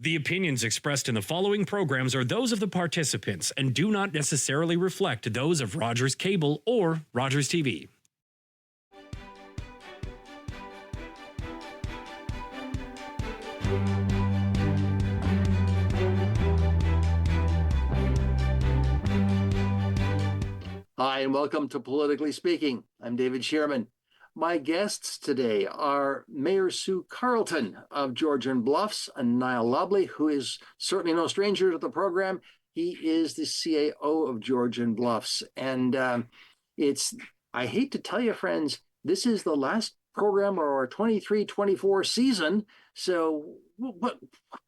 The opinions expressed in the following programs are those of the participants and do not necessarily reflect those of Rogers Cable or Rogers TV. Hi, and welcome to Politically Speaking. I'm David Shearman. My guests today are Mayor Sue Carleton of Georgian Bluffs and Niall Lobley, who is certainly no stranger to the program. He is the CAO of Georgian Bluffs. And I hate to tell you, friends, this is the last program of our 23-24 season. So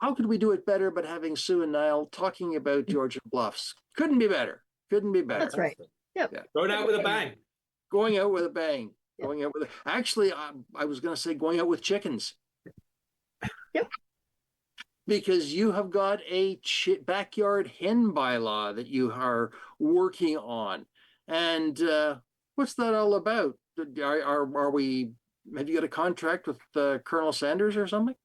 how could we do it better but having Sue and Niall talking about Georgian Bluffs? Couldn't be better. Couldn't be better. That's right. Yep. Yeah. Going out with a bang. Going out with a bang. Going out with actually, I was going to say going out with chickens. Yep. Because you have got a backyard hen bylaw that you are working on, and what's that all about? Are we? Have you got a contract with Colonel Sanders or something?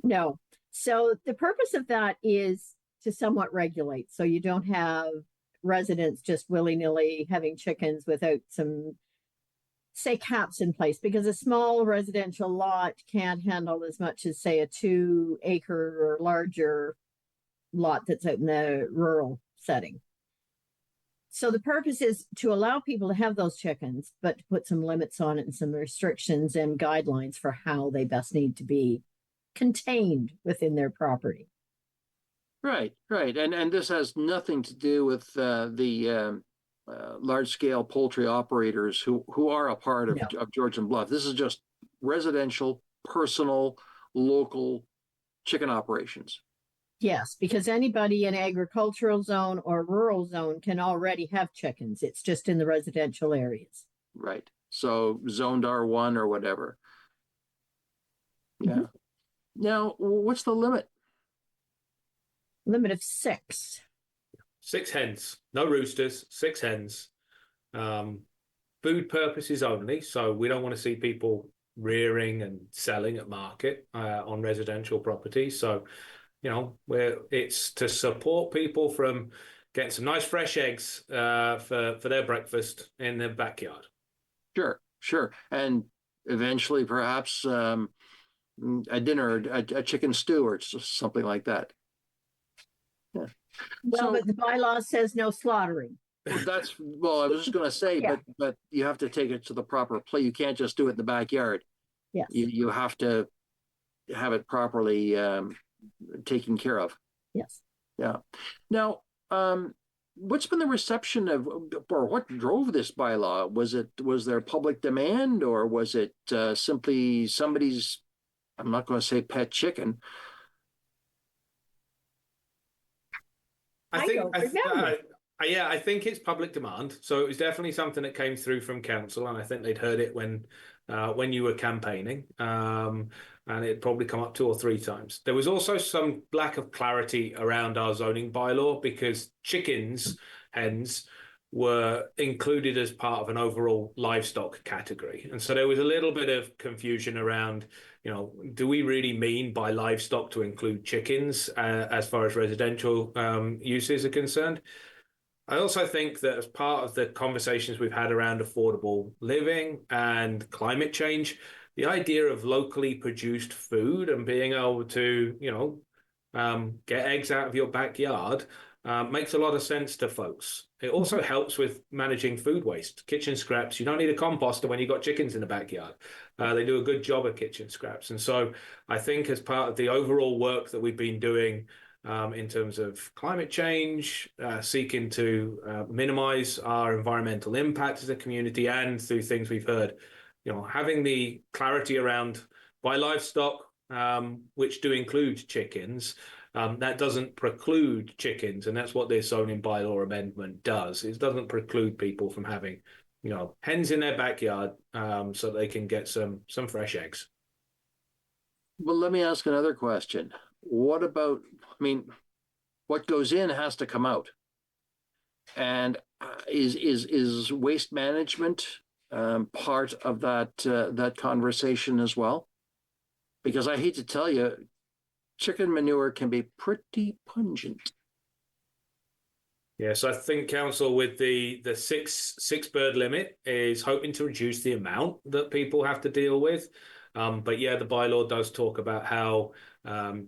No. So the purpose of that is to somewhat regulate, so you don't have residents just willy-nilly having chickens without some, say, caps in place, because a small residential lot can't handle as much as, say, a 2-acre or larger lot that's out in the rural setting. So the purpose is to allow people to have those chickens, but to put some limits on it and some restrictions and guidelines for how they best need to be contained within their property. Right. And this has nothing to do with the large-scale poultry operators who are a part of Georgian Bluff. This is just residential, personal, local chicken operations. Yes, because anybody in agricultural zone or rural zone can already have chickens. It's just in the residential areas. Right. So zoned R1 or whatever. Yeah. Mm-hmm. Now, what's the limit? Limit of 6. 6 hens, no roosters, 6 hens. Food purposes only. So we don't want to see people rearing and selling at market on residential property. So, it's to support people from getting some nice fresh eggs for their breakfast in their backyard. Sure. And eventually perhaps a dinner, a chicken stew or something like that. Yeah. Well, but the bylaw says no slaughtering. I was just going to say, but you have to take it to the proper place. You can't just do it in the backyard. Yes. You have to have it properly taken care of. Yes. Yeah. Now, what's been the reception of, or what drove this bylaw? Was there public demand, or was it simply somebody's, I'm not going to say pet chicken? I think it's public demand. So it was definitely something that came through from council, and I think they'd heard it when you were campaigning, and it'd probably come up 2 or 3 times. There was also some lack of clarity around our zoning bylaw because hens, were included as part of an overall livestock category. And so there was a little bit of confusion around, do we really mean by livestock to include chickens as far as residential uses are concerned? I also think that as part of the conversations we've had around affordable living and climate change, the idea of locally produced food and being able to, get eggs out of your backyard makes a lot of sense to folks. It also helps with managing food waste, kitchen scraps. You don't need a composter when you've got chickens in the backyard. They do a good job at kitchen scraps. And so I think as part of the overall work that we've been doing in terms of climate change, seeking to minimize our environmental impact as a community, and through things we've heard, having the clarity around by livestock, which do include chickens, that doesn't preclude chickens, and that's what this zoning bylaw amendment does. It doesn't preclude people from having, hens in their backyard, so they can get some fresh eggs. Well, let me ask another question. What about? What goes in has to come out, and is waste management part of that conversation as well? Because I hate to tell you, chicken manure can be pretty pungent. Yeah, so I think council with the six bird limit is hoping to reduce the amount that people have to deal with. But yeah, the bylaw does talk about how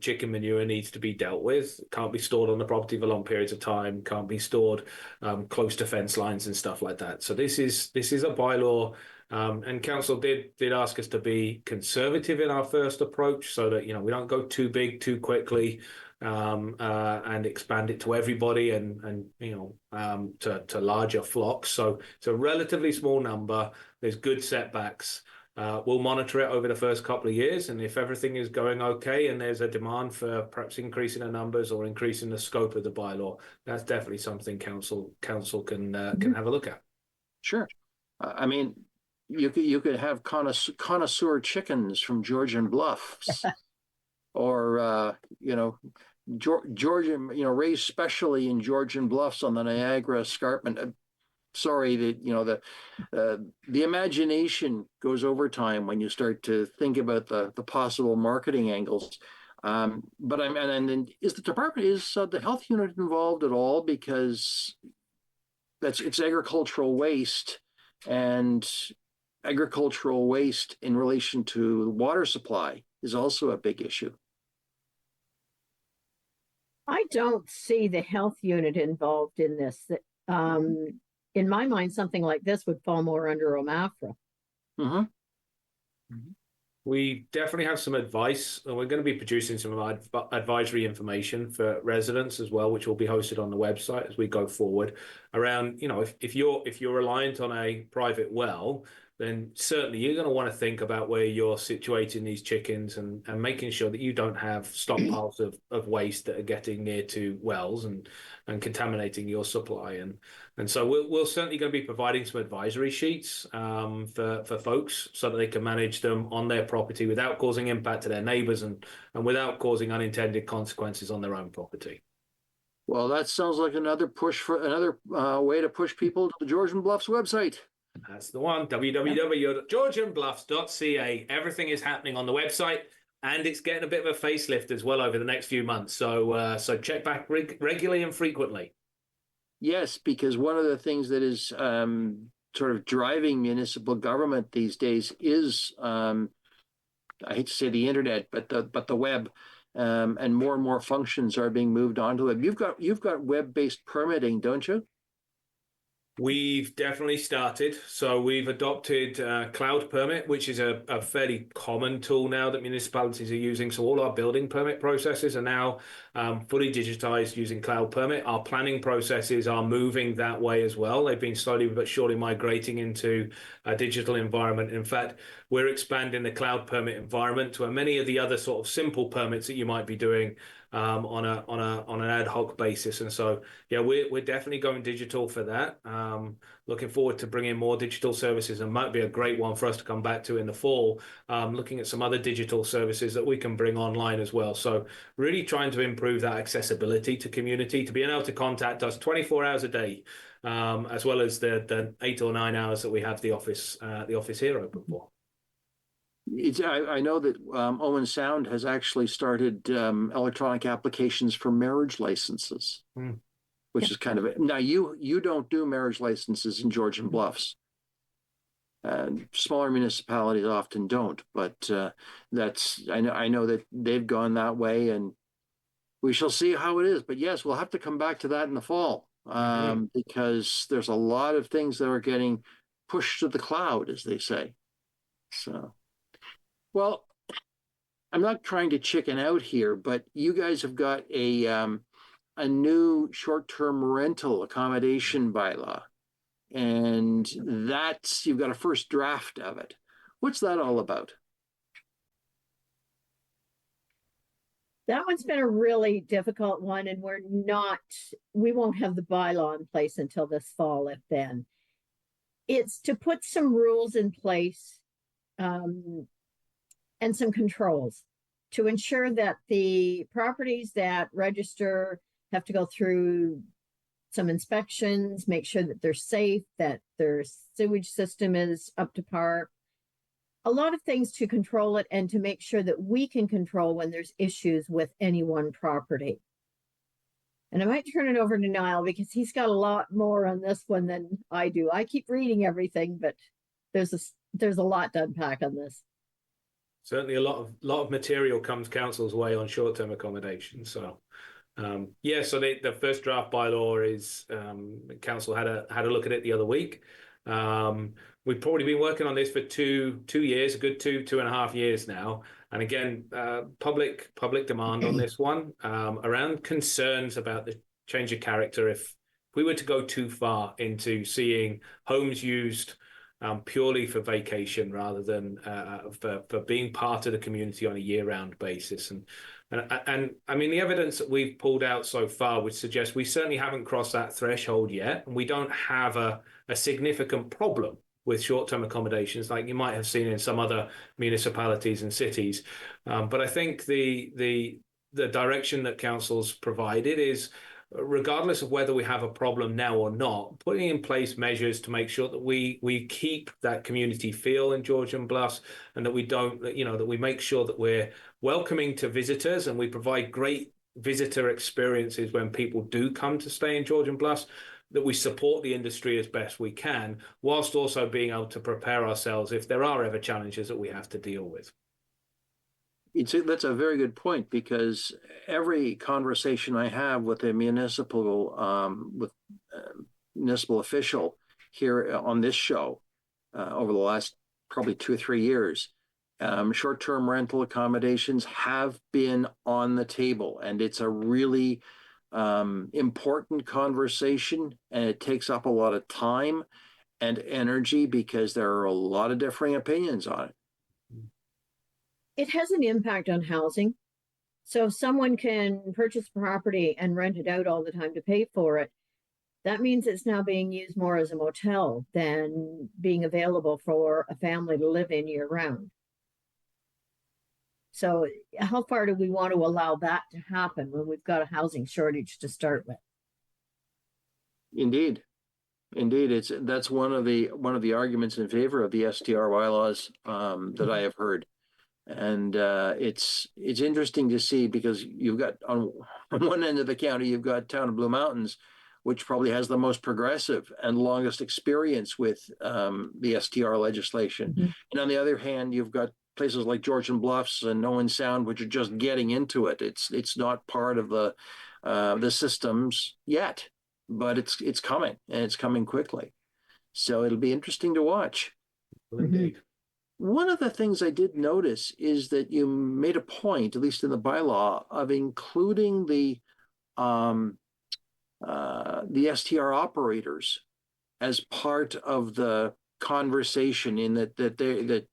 chicken manure needs to be dealt with. Can't be stored on the property for long periods of time. Can't be stored close to fence lines and stuff like that. So this is a bylaw, and council did ask us to be conservative in our first approach, so that we don't go too big too quickly. And expand it to everybody and to larger flocks. So it's a relatively small number. There's good setbacks. We'll monitor it over the first couple of years, and if everything is going okay and there's a demand for perhaps increasing the numbers or increasing the scope of the bylaw, that's definitely something council can have a look at. Sure. I mean, you could have connoisseur chickens from Georgian Bluffs. Or Georgian, raised specially in Georgian Bluffs on the Niagara Escarpment. Sorry, the imagination goes over time when you start to think about the possible marketing angles. But is the health unit involved at all? Because it's agricultural waste, and agricultural waste in relation to water supply is also a big issue. I don't see the health unit involved in this. In my mind, something like this would fall more under OMAFRA. Mm-hmm. We definitely have some advice, and we're going to be producing some advisory information for residents as well, which will be hosted on the website as we go forward. Around, if you're reliant on a private well, then certainly you're going to want to think about where you're situating these chickens and making sure that you don't have stockpiles of waste that are getting near to wells and contaminating your supply. And so we're certainly going to be providing some advisory sheets for folks so that they can manage them on their property without causing impact to their neighbors and without causing unintended consequences on their own property. Well, that sounds like another way to push people to the Georgian Bluffs website. That's the one, www.georgianbluffs.ca. Everything is happening on the website, and it's getting a bit of a facelift as well over the next few months. So check back regularly and frequently. Yes, because one of the things that is sort of driving municipal government these days is, I hate to say the internet, but the web, and more functions are being moved onto it. You've got web-based permitting, don't you? We've definitely started. So we've adopted Cloud Permit, which is a fairly common tool now that municipalities are using. So all our building permit processes are now fully digitized using Cloud Permit. Our planning processes are moving that way as well. They've been slowly but surely migrating into a digital environment. In fact, we're expanding the Cloud Permit environment to many of the other sort of simple permits that you might be doing on an ad hoc basis. And so, yeah, we're definitely going digital for that. Looking forward to bringing more digital services, and might be a great one for us to come back to in the fall, looking at some other digital services that we can bring online as well. So really trying to improve that accessibility to community, to being able to contact us 24 hours a day, as well as the 8 or 9 hours that we have the office here open for. I know that Owen Sound has actually started electronic applications for marriage licenses, which is kind of it. Now, you don't do marriage licenses in Georgian Bluffs. Smaller municipalities often don't, but I know that they've gone that way, and we shall see how it is. But yes, we'll have to come back to that in the fall, because there's a lot of things that are getting pushed to the cloud, as they say. So. Well, I'm not trying to chicken out here, but you guys have got a new short-term rental accommodation bylaw, and you've got a first draft of it. What's that all about? That one's been a really difficult one, and we won't have the bylaw in place until this fall, if then. It's to put some rules in place, and some controls to ensure that the properties that register have to go through some inspections, make sure that they're safe, that their sewage system is up to par. a lot of things to control it and to make sure that we can control when there's issues with any one property. And I might turn it over to Niall because he's got a lot more on this one than I do. I keep reading everything, but there's a lot to unpack on this. Certainly a lot of material comes council's way on short-term accommodation. So so the first draft bylaw is council had a look at it the other week. We've probably been working on this for two years, a good 2.5 years now. And again, public demand on this one around concerns about the change of character if we were to go too far into seeing homes used purely for vacation rather than for being part of the community on a year-round basis. And I mean, the evidence that we've pulled out so far would suggest we certainly haven't crossed that threshold yet, and we don't have a significant problem with short-term accommodations like you might have seen in some other municipalities and cities. But I think the direction that council's provided is, regardless of whether we have a problem now or not, putting in place measures to make sure that we keep that community feel in Georgian Bluffs, and that we don't, that we make sure that we're welcoming to visitors and we provide great visitor experiences when people do come to stay in Georgian Bluffs, that we support the industry as best we can, whilst also being able to prepare ourselves if there are ever challenges that we have to deal with. That's a very good point, because every conversation I have with a municipal official here on this show over the last probably 2 or 3 years, short-term rental accommodations have been on the table, and it's a really important conversation, and it takes up a lot of time and energy because there are a lot of differing opinions on it. It has an impact on housing. So if someone can purchase property and rent it out all the time to pay for it, that means it's now being used more as a motel than being available for a family to live in year round. So how far do we want to allow that to happen when we've got a housing shortage to start with? Indeed. That's one of the arguments in favor of the STR bylaws that I have heard. And it's interesting to see, because you've got on one end of the county, you've got Town of Blue Mountains, which probably has the most progressive and longest experience with the STR legislation. Mm-hmm. And on the other hand, you've got places like Georgian Bluffs and Owen Sound, which are just getting into it. It's not part of the systems yet, but it's coming, and it's coming quickly. So it'll be interesting to watch. Indeed. Mm-hmm. One of the things I did notice is that you made a point, at least in the bylaw, of including the STR operators as part of the conversation, in that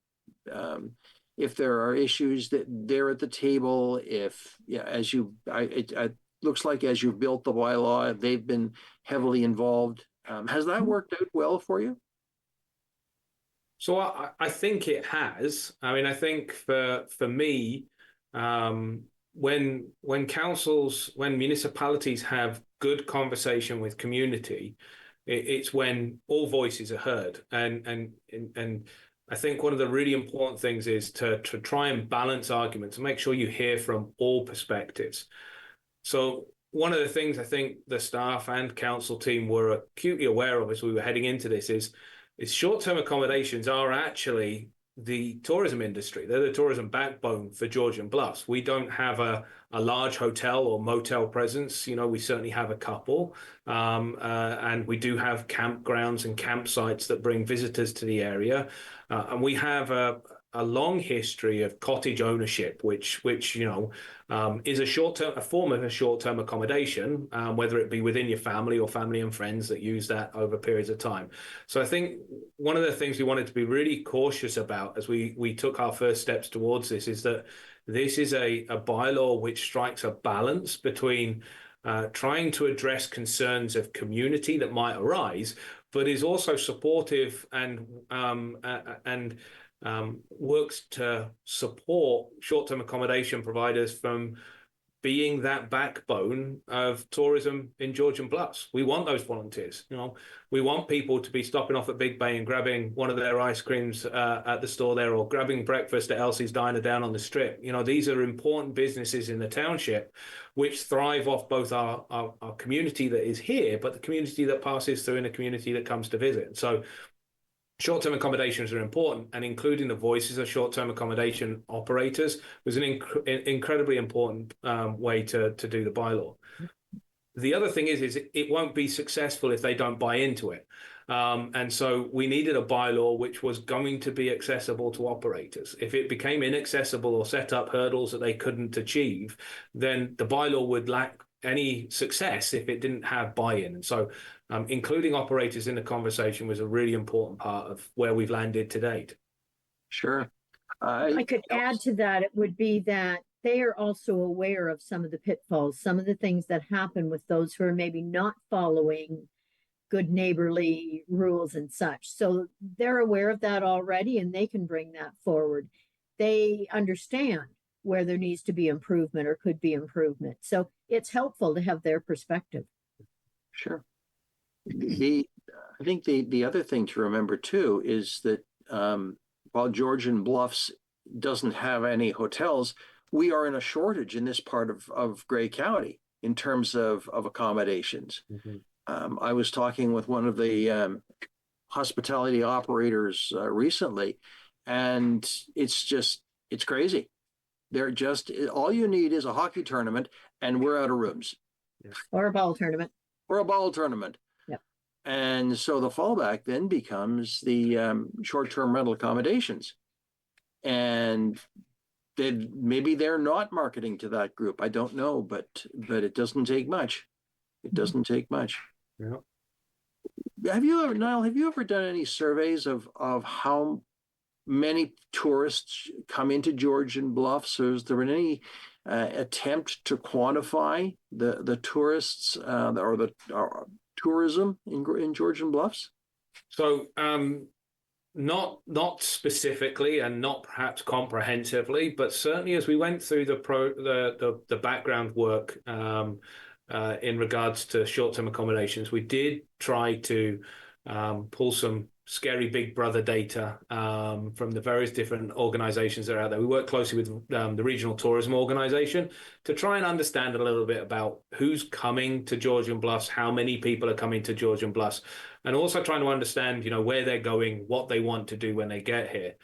if there are issues, that they're at the table. If it looks like as you've built the bylaw, they've been heavily involved. Has that worked out well for you? So I think it has. I mean, I think for me, when municipalities have good conversation with community, it's when all voices are heard. And I think one of the really important things is to try and balance arguments and make sure you hear from all perspectives. So one of the things I think the staff and council team were acutely aware of as we were heading into this is short-term accommodations are actually the tourism industry. They're the tourism backbone for Georgian Bluffs. We don't have a large hotel or motel presence. We certainly have a couple. And we do have campgrounds and campsites that bring visitors to the area. And we have a long history of cottage ownership, which is a form of a short-term accommodation, whether it be within your family or family and friends that use that over periods of time. So I think one of the things we wanted to be really cautious about as we took our first steps towards this is that this is a bylaw which strikes a balance between trying to address concerns of community that might arise, but is also supportive and works to support short-term accommodation providers from being that backbone of tourism in Georgian Bluffs. We want those volunteers. We want people to be stopping off at Big Bay and grabbing one of their ice creams at the store there, or grabbing breakfast at Elsie's Diner down on the Strip. These are important businesses in the township which thrive off both our community that is here, but the community that passes through and the community that comes to visit. So short-term accommodations are important, and including the voices of short-term accommodation operators was an incredibly important way to do the bylaw. The other thing is it won't be successful if they don't buy into it. And so we needed a bylaw which was going to be accessible to operators. If it became inaccessible or set up hurdles that they couldn't achieve, then the bylaw would lack any success if it didn't have buy-in. And so including operators in the conversation was a really important part of where we've landed to date. Sure. I could add to that, it would be that they are also aware of some of the pitfalls, some of the things that happen with those who are maybe not following good neighborly rules and such. So they're aware of that already, and they can bring that forward. They understand where there needs to be improvement or could be improvement. So it's helpful to have their perspective. Sure. I think the other thing to remember too is that while Georgian Bluffs doesn't have any hotels, we are in a shortage in this part of Grey County in terms of accommodations. Mm-hmm. I was talking with one of the hospitality operators recently, and it's crazy. They're just, all you need is a hockey tournament and we're out of rooms. Or a ball tournament. Or a ball tournament. Yep. And so the fallback then becomes the short-term rental accommodations. And maybe they're not marketing to that group. I don't know, but it doesn't take much. It doesn't take much. Yeah. Niall, have you ever done any surveys of how many tourists come into Georgian Bluffs? Or has there been any attempt to quantify the tourists or the tourism in Georgian Bluffs? So not specifically and not perhaps comprehensively, but certainly as we went through the background work in regards to short-term accommodations, we did try to pull some scary big brother data from the various different organizations that are out there. We work closely with the regional tourism organization to try and understand a little bit about who's coming to Georgian Bluffs, how many people are coming to Georgian Bluffs, and also trying to understand, where they're going, what they want to do when they get here.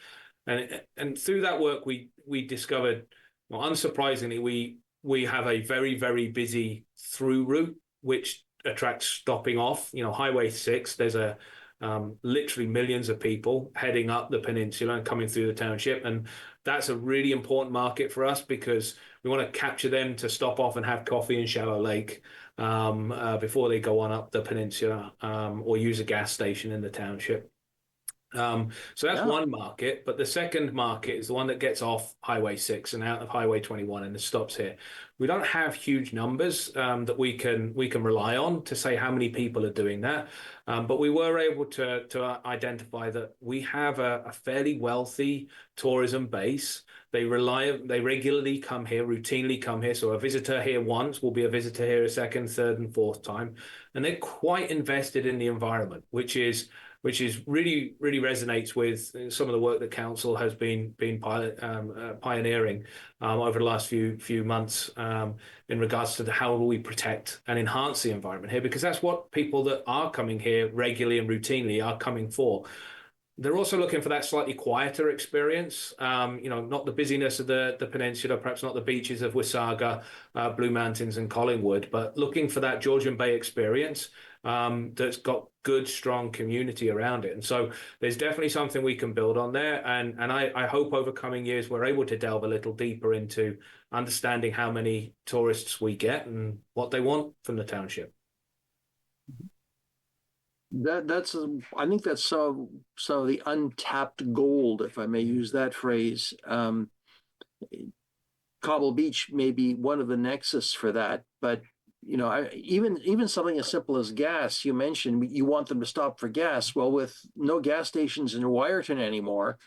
And through that work, we discovered, well, unsurprisingly, we have a very, very busy through route, which attracts stopping off. Highway 6, there's literally millions of people heading up the peninsula and coming through the township. And that's a really important market for us because we want to capture them to stop off and have coffee in Shallow Lake before they go on up the peninsula or use a gas station in the township. So that's one market, but the second market is the one that gets off Highway 6 and out of Highway 21 and it stops here. We don't have huge numbers that we can rely on to say how many people are doing that, but we were able to identify that we have a fairly wealthy tourism base. They regularly come here, routinely come here. So a visitor here once will be a visitor here a second, third, and fourth time, and they're quite invested in the environment, which is really resonates with some of the work that council has been pioneering over the last few months in regards to how do we protect and enhance the environment here, because that's what people that are coming here regularly and routinely are coming for. They're also looking for that slightly quieter experience, not the busyness of the peninsula, perhaps not the beaches of Wasaga, Blue Mountains and Collingwood, but looking for that Georgian Bay experience that's got good, strong community around it. And so there's definitely something we can build on there. And I hope over coming years, we're able to delve a little deeper into understanding how many tourists we get and what they want from the township. I think that's some of the untapped gold, if I may use that phrase. Cobble Beach may be one of the nexus for that, but even something as simple as gas, you mentioned you want them to stop for gas. Well, with no gas stations in Wyerton anymore,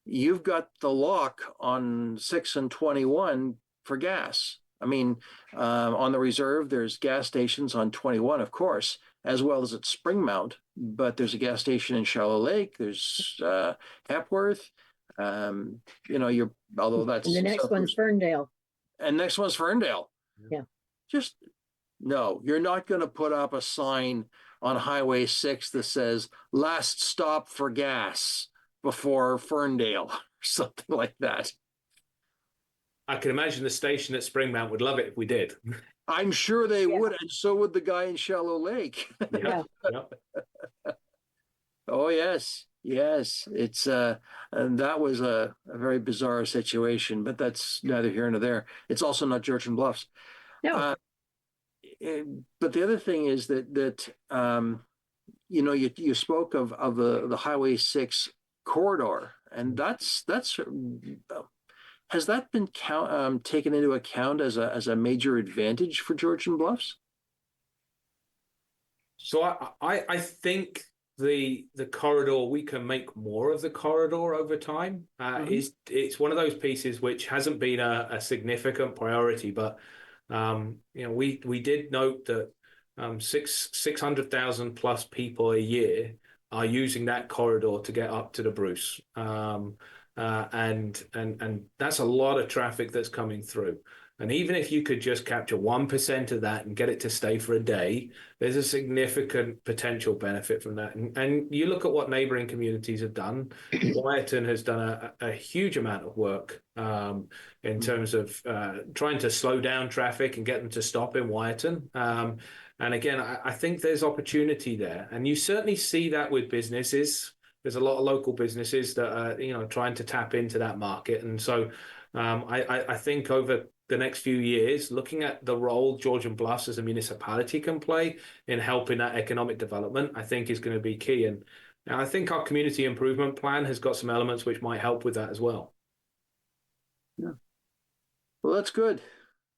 you've got the lock on 6 and 21 for gas. I mean, on the reserve, there's gas stations on 21, of course, as well as at Springmount. But there's a gas station in Shallow Lake. There's Hepworth. Although that's And the next one's Ferndale. And next one's Ferndale. Yeah. Just no, you're not going to put up a sign on Highway 6 that says "Last stop for gas" before Ferndale or something like that. I can imagine the station at Springmount would love it if we did. I'm sure they would, and so would the guy in Shallow Lake. Yeah. Oh yes, yes. It's and that was a very bizarre situation, but that's neither here nor there. It's also not Georgian Bluffs. No. But the other thing is that you spoke of the Highway 6 corridor, and that's has that been taken into account as a major advantage for Georgian Bluffs? So I think the corridor, we can make more of the corridor over time. It's one of those pieces which hasn't been a significant priority, but we did note that 600,000 plus people a year are using that corridor to get up to the Bruce. And that's a lot of traffic that's coming through. And even if you could just capture 1% of that and get it to stay for a day, there's a significant potential benefit from that. And you look at what neighboring communities have done. Wyerton has done a huge amount of work in terms of trying to slow down traffic and get them to stop in Wyerton. And again, I think there's opportunity there. And you certainly see that with businesses. There's a lot of local businesses that are, trying to tap into that market. And so I think over the next few years, looking at the role Georgian Bluffs as a municipality can play in helping that economic development, I think is going to be key. And I think our community improvement plan has got some elements which might help with that as well. Yeah. Well, that's good.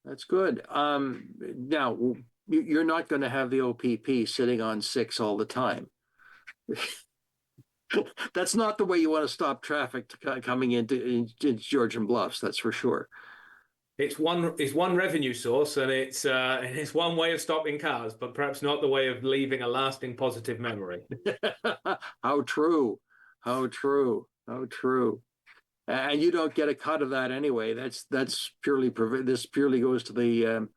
That's good. Now, you're not going to have the OPP sitting on 6 all the time. That's not the way you want to stop traffic coming into Georgian Bluffs. That's for sure. It's one revenue source, and it's one way of stopping cars, but perhaps not the way of leaving a lasting positive memory. How true. How true. How true. And you don't get a cut of that anyway. That's purely this purely goes to the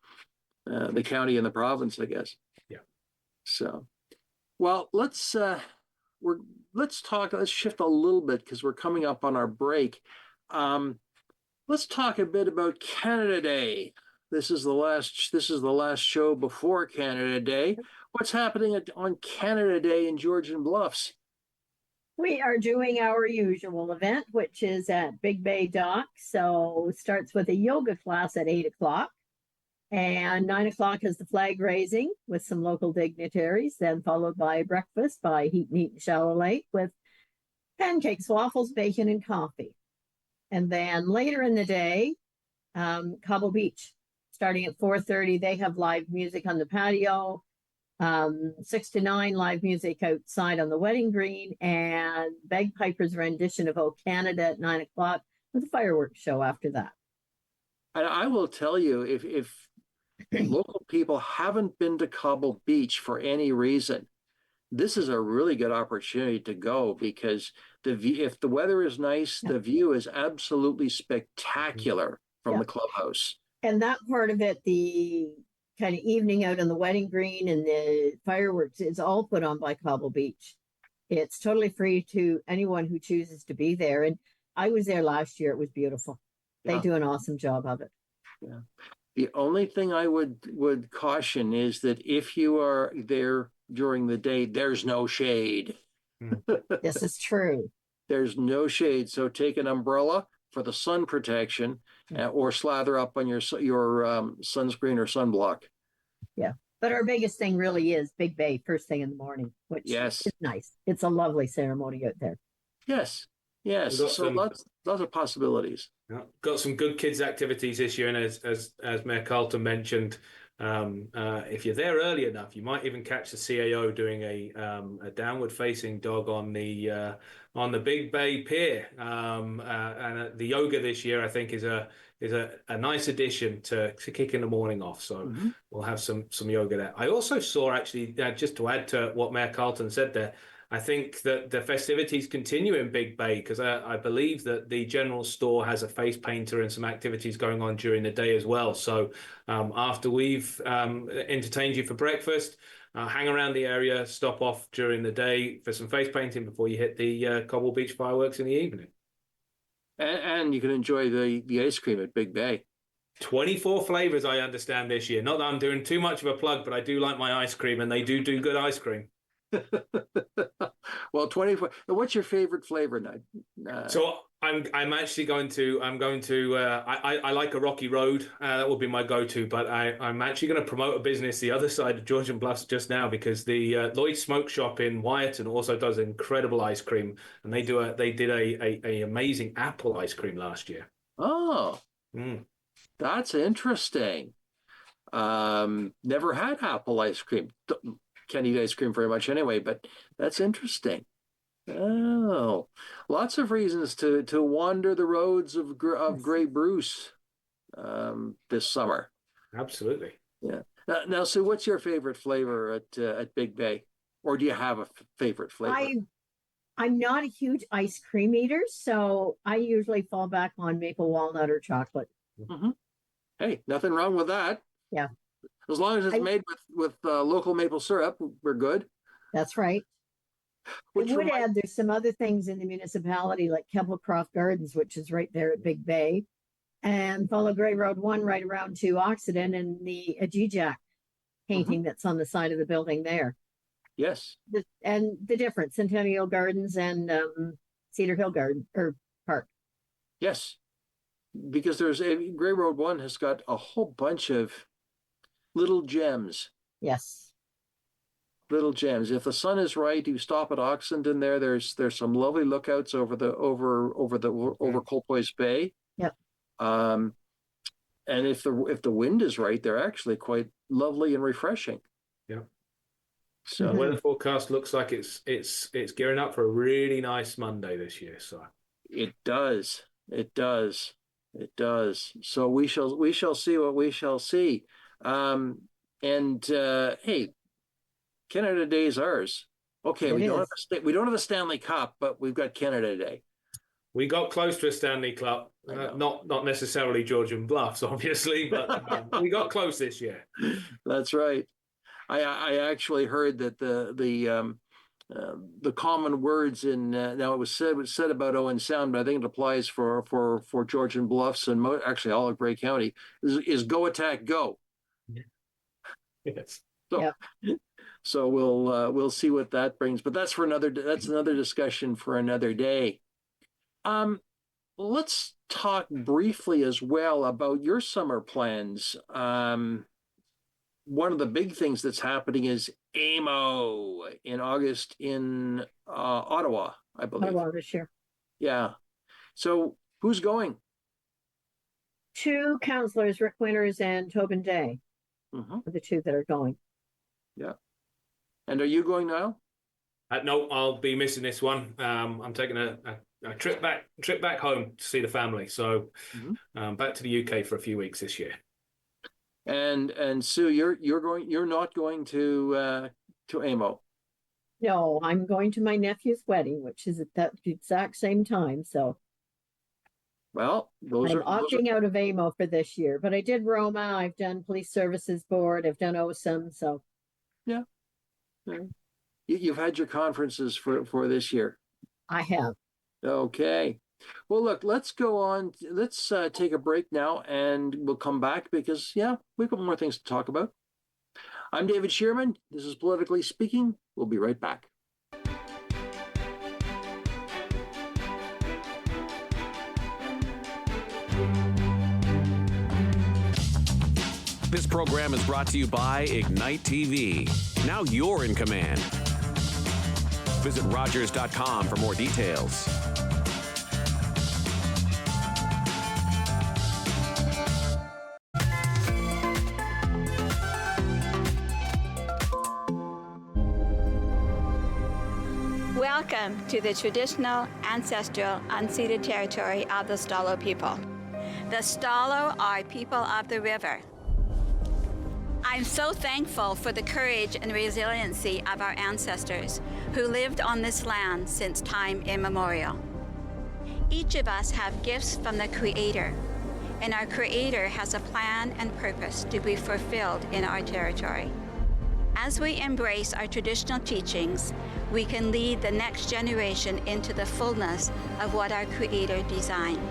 county and the province, I guess. Yeah. So, well, let's shift a little bit because we're coming up on our break. Let's talk a bit about Canada Day. This is the last show before Canada Day. What's happening on Canada Day in Georgian Bluffs? We are doing our usual event, which is at Big Bay Dock. So it starts with a yoga class at 8 o'clock. And 9 o'clock is the flag raising with some local dignitaries, then followed by breakfast by Heat and Eat in Shallow Lake with pancakes, waffles, bacon, and coffee. And then later in the day, Cobble Beach, starting at 4:30, they have live music on the patio, 6 to 9 live music outside on the wedding green, and bagpipers' rendition of "O Canada" at 9 o'clock with a fireworks show after that. And I will tell you, if local people haven't been to Cobble Beach for any reason, this is a really good opportunity to go because if the weather is nice, the view is absolutely spectacular from the clubhouse. And that part of it, the kind of evening out on the wedding green and the fireworks, is all put on by Cobble Beach. It's totally free to anyone who chooses to be there. And I was there last year. It was beautiful. They do an awesome job of it. Yeah. The only thing I would caution is that if you are there during the day, there's no shade. This is true. There's no shade. So take an umbrella for the sun protection or slather up on your sunscreen or sunblock. Yeah. But our biggest thing really is Big Bay first thing in the morning, which is nice. It's a lovely ceremony out there. Yes. Yes. So lots of possibilities. Yeah. Got some good kids activities this year, and as Mayor Carleton mentioned, If you're there early enough, you might even catch the CAO doing a downward facing dog on the Big Bay Pier. And the yoga this year, I think, is a nice addition to kicking the morning off. So we'll have some yoga there. I also saw, actually, just to add to what Mayor Carleton said there, I think that the festivities continue in Big Bay, because I believe that the general store has a face painter and some activities going on during the day as well. So after we've entertained you for breakfast, hang around the area, stop off during the day for some face painting before you hit the Cobble Beach fireworks in the evening. And you can enjoy the ice cream at Big Bay. 24 flavors, I understand, this year. Not that I'm doing too much of a plug, but I do like my ice cream, and they do good ice cream. Well, 24. What's your favorite flavor, Ned? So I'm actually going to I like a rocky road. That will be my go-to. But I'm actually going to promote a business the other side of Georgian Bluffs just now, because the Lloyd Smoke Shop in Wyerton also does incredible ice cream, and they did a amazing apple ice cream last year. Oh, that's interesting. Never had apple ice cream. Can't eat ice cream very much anyway, but that's interesting. Oh, lots of reasons to wander the roads of Grey Bruce this summer. Absolutely. Yeah. Now, Sue, what's your favorite flavor at Big Bay, or do you have a favorite flavor? I'm not a huge ice cream eater, so I usually fall back on maple walnut or chocolate. Hey, nothing wrong with that. Yeah. As long as it's made with local maple syrup, we're good. That's right. I would add, there's some other things in the municipality, like Keblecroft Gardens, which is right there at Big Bay, and Follow Grey Road 1 right around to Oxenden, and the Ajijac painting that's on the side of the building there. Yes. And the different Centennial Gardens and Cedar Hill Garden or Park. Yes. Because Grey Road 1 has got a whole bunch of little gems. Yes. Little gems. If the sun is right, you stop at Oxenden there. There's some lovely lookouts over Colpoys Bay. Yep. And if the wind is right, they're actually quite lovely and refreshing. Yeah. So the weather forecast looks like it's gearing up for a really nice Monday this year. So it does. So we shall see what we shall see. Hey, Canada Day is ours. Okay, we don't have a Stanley Cup, but we've got Canada Day. We got close to a Stanley Cup, not necessarily Georgian Bluffs, obviously, but we got close this year. That's right. I actually heard that the common words in now it was said about Owen Sound, but I think it applies for Georgian Bluffs and actually all of Grey County is go attack go. Yes. So we'll see what that brings, but that's another discussion for another day. Let's talk briefly as well about your summer plans. One of the big things that's happening is AMO in August in Ottawa, I believe. Ottawa this year. Yeah. So who's going? 2 councillors, Rick Winters and Tobin Day, are the 2 that are going. Yeah. And are you going, Niall? No, I'll be missing this one. I'm taking a trip back home to see the family. So back to the UK for a few weeks this year. And Sue, you're not going to AMO. No, I'm going to my nephew's wedding, which is at that exact same time. So well, I'm opting out of AMO for this year, but I did Roma, I've done Police Services Board, I've done OSAM, so yeah. You've had your conferences for this year. I have. Okay. Well, look, let's go on. Let's take a break now, and we'll come back because, we've got more things to talk about. I'm David Shearman. This is Politically Speaking. We'll be right back. This program is brought to you by Ignite TV. Now you're in command. Visit Rogers.com for more details. Welcome to the traditional, ancestral, unceded territory of the Stalo people. The Stalo are people of the river. I'm so thankful for the courage and resiliency of our ancestors who lived on this land since time immemorial. Each of us have gifts from the Creator, and our Creator has a plan and purpose to be fulfilled in our territory. As we embrace our traditional teachings, we can lead the next generation into the fullness of what our Creator designed.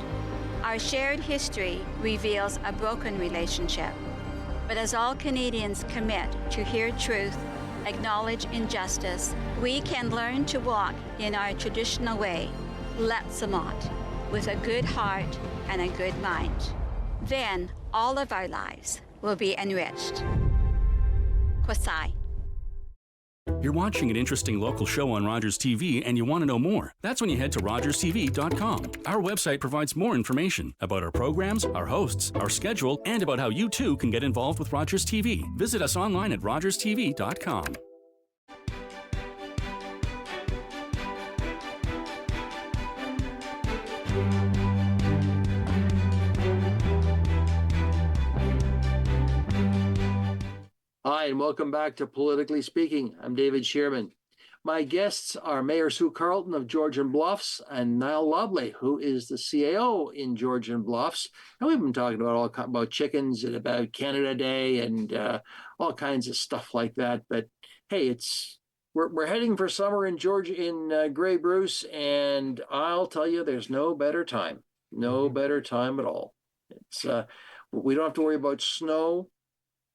Our shared history reveals a broken relationship, but as all Canadians commit to hear truth, acknowledge injustice, we can learn to walk in our traditional way, Letsamot, with a good heart and a good mind. Then all of our lives will be enriched. Kwasai. You're watching an interesting local show on Rogers TV and you want to know more. That's when you head to rogerstv.com. Our website provides more information about our programs, our hosts, our schedule, and about how you too can get involved with Rogers TV. Visit us online at rogerstv.com. Hi, and welcome back to Politically Speaking. I'm David Shearman. My guests are Mayor Sue Carleton of Georgian Bluffs and Niall Lobley, who is the CAO in Georgian Bluffs. And we've been talking about chickens and about Canada Day and all kinds of stuff like that. But hey, we're heading for summer in Georgia, in Grey Bruce, and I'll tell you, there's no better time. No better time at all. It's we don't have to worry about snow.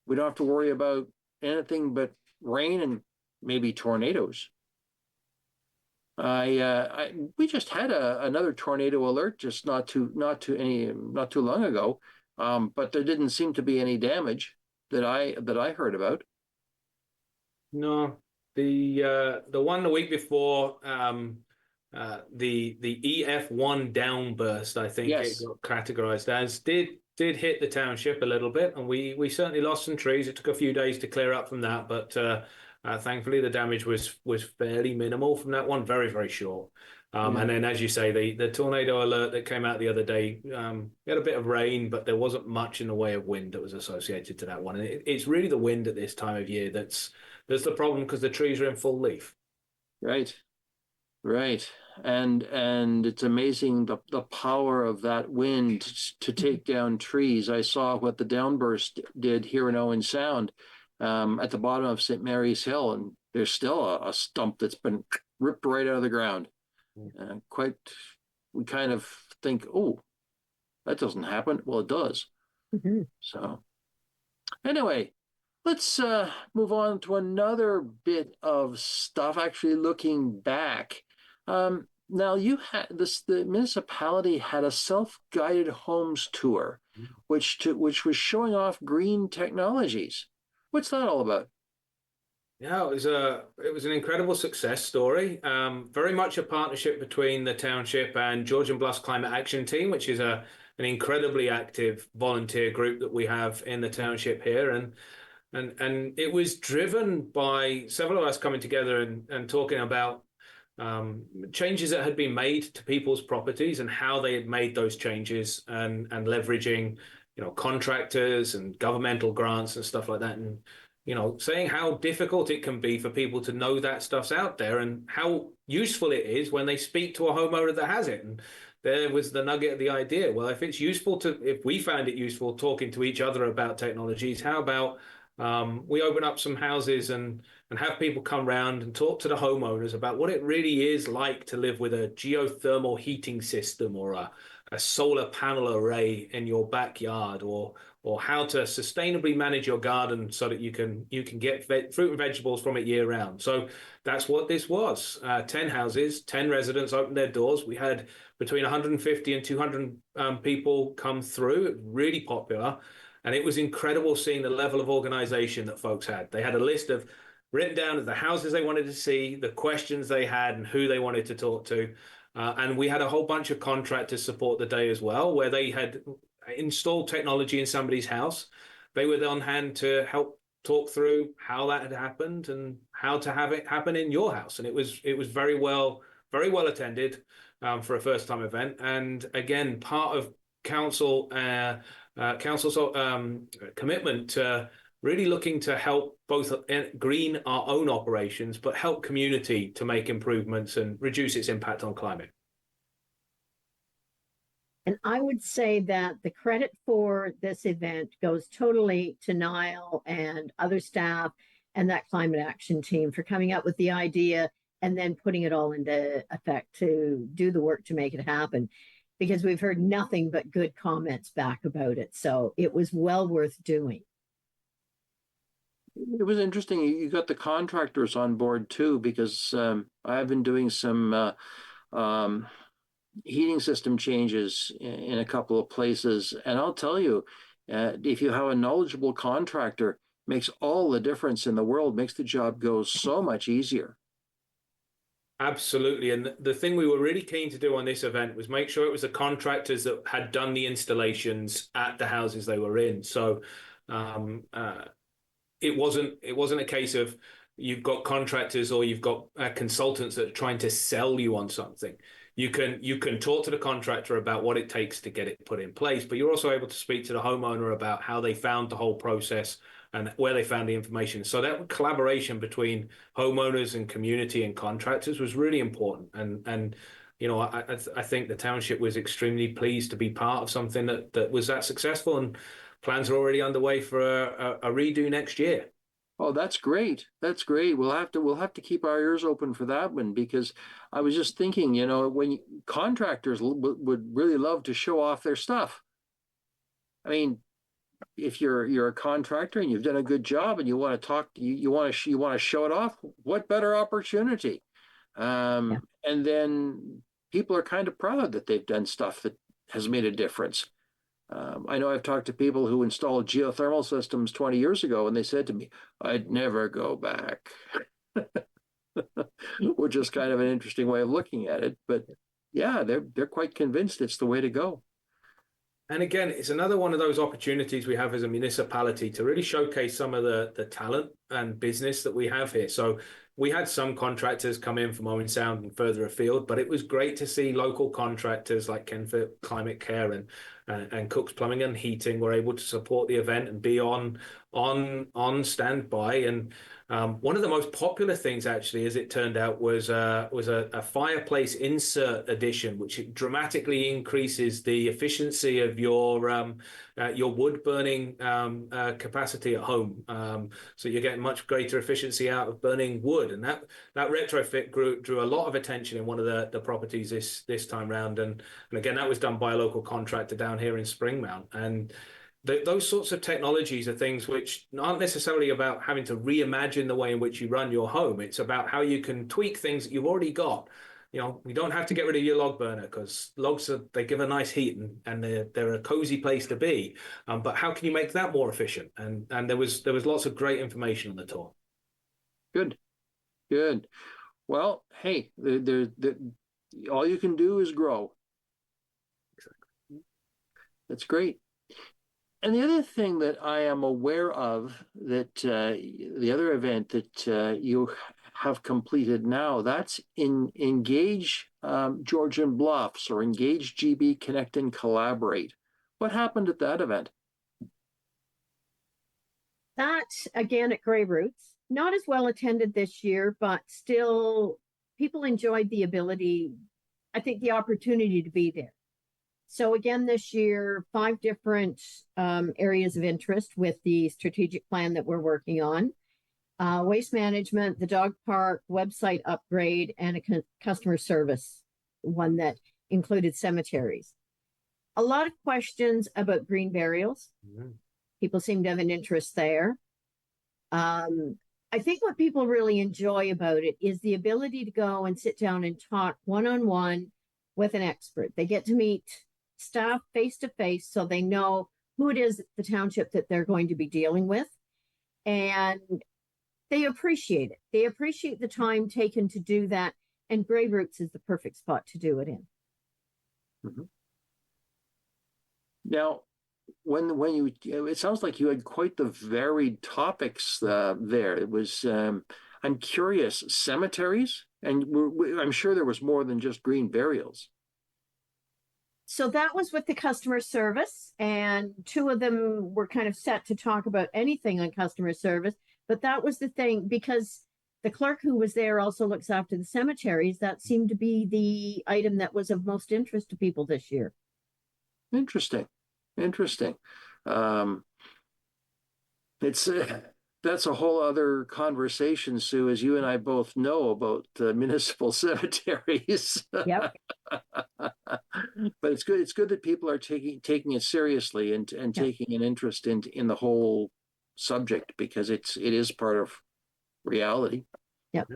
We don't have to worry about anything but rain and maybe tornadoes. We just had another tornado alert just not too long ago, but there didn't seem to be any damage that I heard about. No, the one the week before, the EF1 downburst, I think Yes. it got categorized as, did hit the township a little bit, and we certainly lost some trees. It took a few days to clear up from that, but thankfully the damage was fairly minimal from that one, very, very short. And then, as you say, the tornado alert that came out the other day, we had a bit of rain, but there wasn't much in the way of wind that was associated to that one. And it's really the wind at this time of year that's the problem, because the trees are in full leaf. Right. And it's amazing the power of that wind to take down trees. I saw what the downburst did here in Owen Sound, at the bottom of St. Mary's Hill, and there's still a stump that's been ripped right out of the ground. We kind of think, oh, that doesn't happen. Well, it does. Mm-hmm. So anyway, let's move on to another bit of stuff, actually looking back. Now, the municipality had a self-guided homes tour, which was showing off green technologies. What's that all about? Yeah, it was an incredible success story. Very much a partnership between the township and Georgian Bluffs Climate Action Team, which is an incredibly active volunteer group that we have in the township here, and it was driven by several of us coming together and talking about changes that had been made to people's properties and how they had made those changes, and leveraging, contractors and governmental grants and stuff like that, and saying how difficult it can be for people to know that stuff's out there and how useful it is when they speak to a homeowner that has it. And there was the nugget of the idea. Well, if we found it useful talking to each other about technologies, how about we open up some houses and have people come round and talk to the homeowners about what it really is like to live with a geothermal heating system or a solar panel array in your backyard, or how to sustainably manage your garden so that you can get fruit and vegetables from it year round. So that's what this was. 10 houses, 10 residents opened their doors. We had between 150 and 200 people come through. It was really popular. And it was incredible seeing the level of organization that folks had. They had a list of written down of the houses they wanted to see, the questions they had, and who they wanted to talk to. And we had a whole bunch of contractors support the day as well, where they had installed technology in somebody's house. They were on hand to help talk through how that had happened and how to have it happen in your house. And it was very well very well attended for a first-time event. And again, part of council's commitment to really looking to help both green our own operations, but help community to make improvements and reduce its impact on climate. And I would say that the credit for this event goes totally to Niall and other staff and that climate action team for coming up with the idea and then putting it all into effect to do the work to make it happen. Because we've heard nothing but good comments back about it. So it was well worth doing. It was interesting. You got the contractors on board too, because I've been doing some heating system changes in a couple of places. And I'll tell you, if you have a knowledgeable contractor, makes all the difference in the world, makes the job go so much easier. Absolutely. And the thing we were really keen to do on this event was make sure it was the contractors that had done the installations at the houses they were in. So it wasn't a case of you've got contractors or you've got consultants that are trying to sell you on something. You can talk to the contractor about what it takes to get it put in place, but you're also able to speak to the homeowner about how they found the whole process and where they found the information. So that collaboration between homeowners and community and contractors was really important. And you know, I think the township was extremely pleased to be part of something that was that successful, and plans are already underway for a redo next year. Oh, that's great. That's great. We'll have to keep our ears open for that one, because I was just thinking, you know, when contractors would really love to show off their stuff. I mean, if you're a contractor and you've done a good job and you want to talk, you want to show it off, what better opportunity? And then people are kind of proud that they've done stuff that has made a difference. I know I've talked to people who installed geothermal systems 20 years ago, and they said to me, I'd never go back, which is kind of an interesting way of looking at it. But yeah, they're quite convinced it's the way to go. And again, it's another one of those opportunities we have as a municipality to really showcase some of the talent and business that we have here. So we had some contractors come in from Owen Sound and further afield, but it was great to see local contractors like Kenfit Climate Care and Cook's Plumbing and Heating were able to support the event and be on standby. And one of the most popular things, actually, as it turned out, was a fireplace insert addition, which dramatically increases the efficiency of your wood burning capacity at home. So you're getting much greater efficiency out of burning wood, and that retrofit drew a lot of attention in one of the properties this time round. And again, that was done by a local contractor down here in Springmount. And those sorts of technologies are things which aren't necessarily about having to reimagine the way in which you run your home. It's about how you can tweak things that you've already got. You know, you don't have to get rid of your log burner, because logs they give a nice heat and they're a cozy place to be. But how can you make that more efficient? And there was lots of great information on the tour. Good. Well, hey, all you can do is grow. Exactly. That's great. And the other thing that I am aware of, that the other event that you have completed now, that's in Engage Georgian Bluffs, or Engage GB Connect and Collaborate. What happened at that event? That, again, at Grey Roots, not as well attended this year, but still people enjoyed the ability, I think, the opportunity to be there. So again, this year, 5 different areas of interest with the strategic plan that we're working on. Waste management, the dog park, website upgrade, and a customer service one that included cemeteries. A lot of questions about green burials. Mm-hmm. People seem to have an interest there. I think what people really enjoy about it is the ability to go and sit down and talk one-on-one with an expert. They get to meet staff face-to-face, so they know who it is at the township that they're going to be dealing with. And they appreciate it. They appreciate the time taken to do that. And Grey Roots is the perfect spot to do it in. Mm-hmm. Now, when you, it sounds like you had quite the varied topics there. It was, I'm curious, cemeteries, And I'm sure there was more than just green burials. So that was with the customer service, and two of them were kind of set to talk about anything on customer service. But that was the thing, because the clerk who was there also looks after the cemeteries. That seemed to be the item that was of most interest to people this year. Interesting. It's that's a whole other conversation, Sue, as you and I both know about municipal cemeteries. Yep. But it's good. It's good that people are taking it seriously and taking an interest in the whole subject, because it is part of reality. Yep.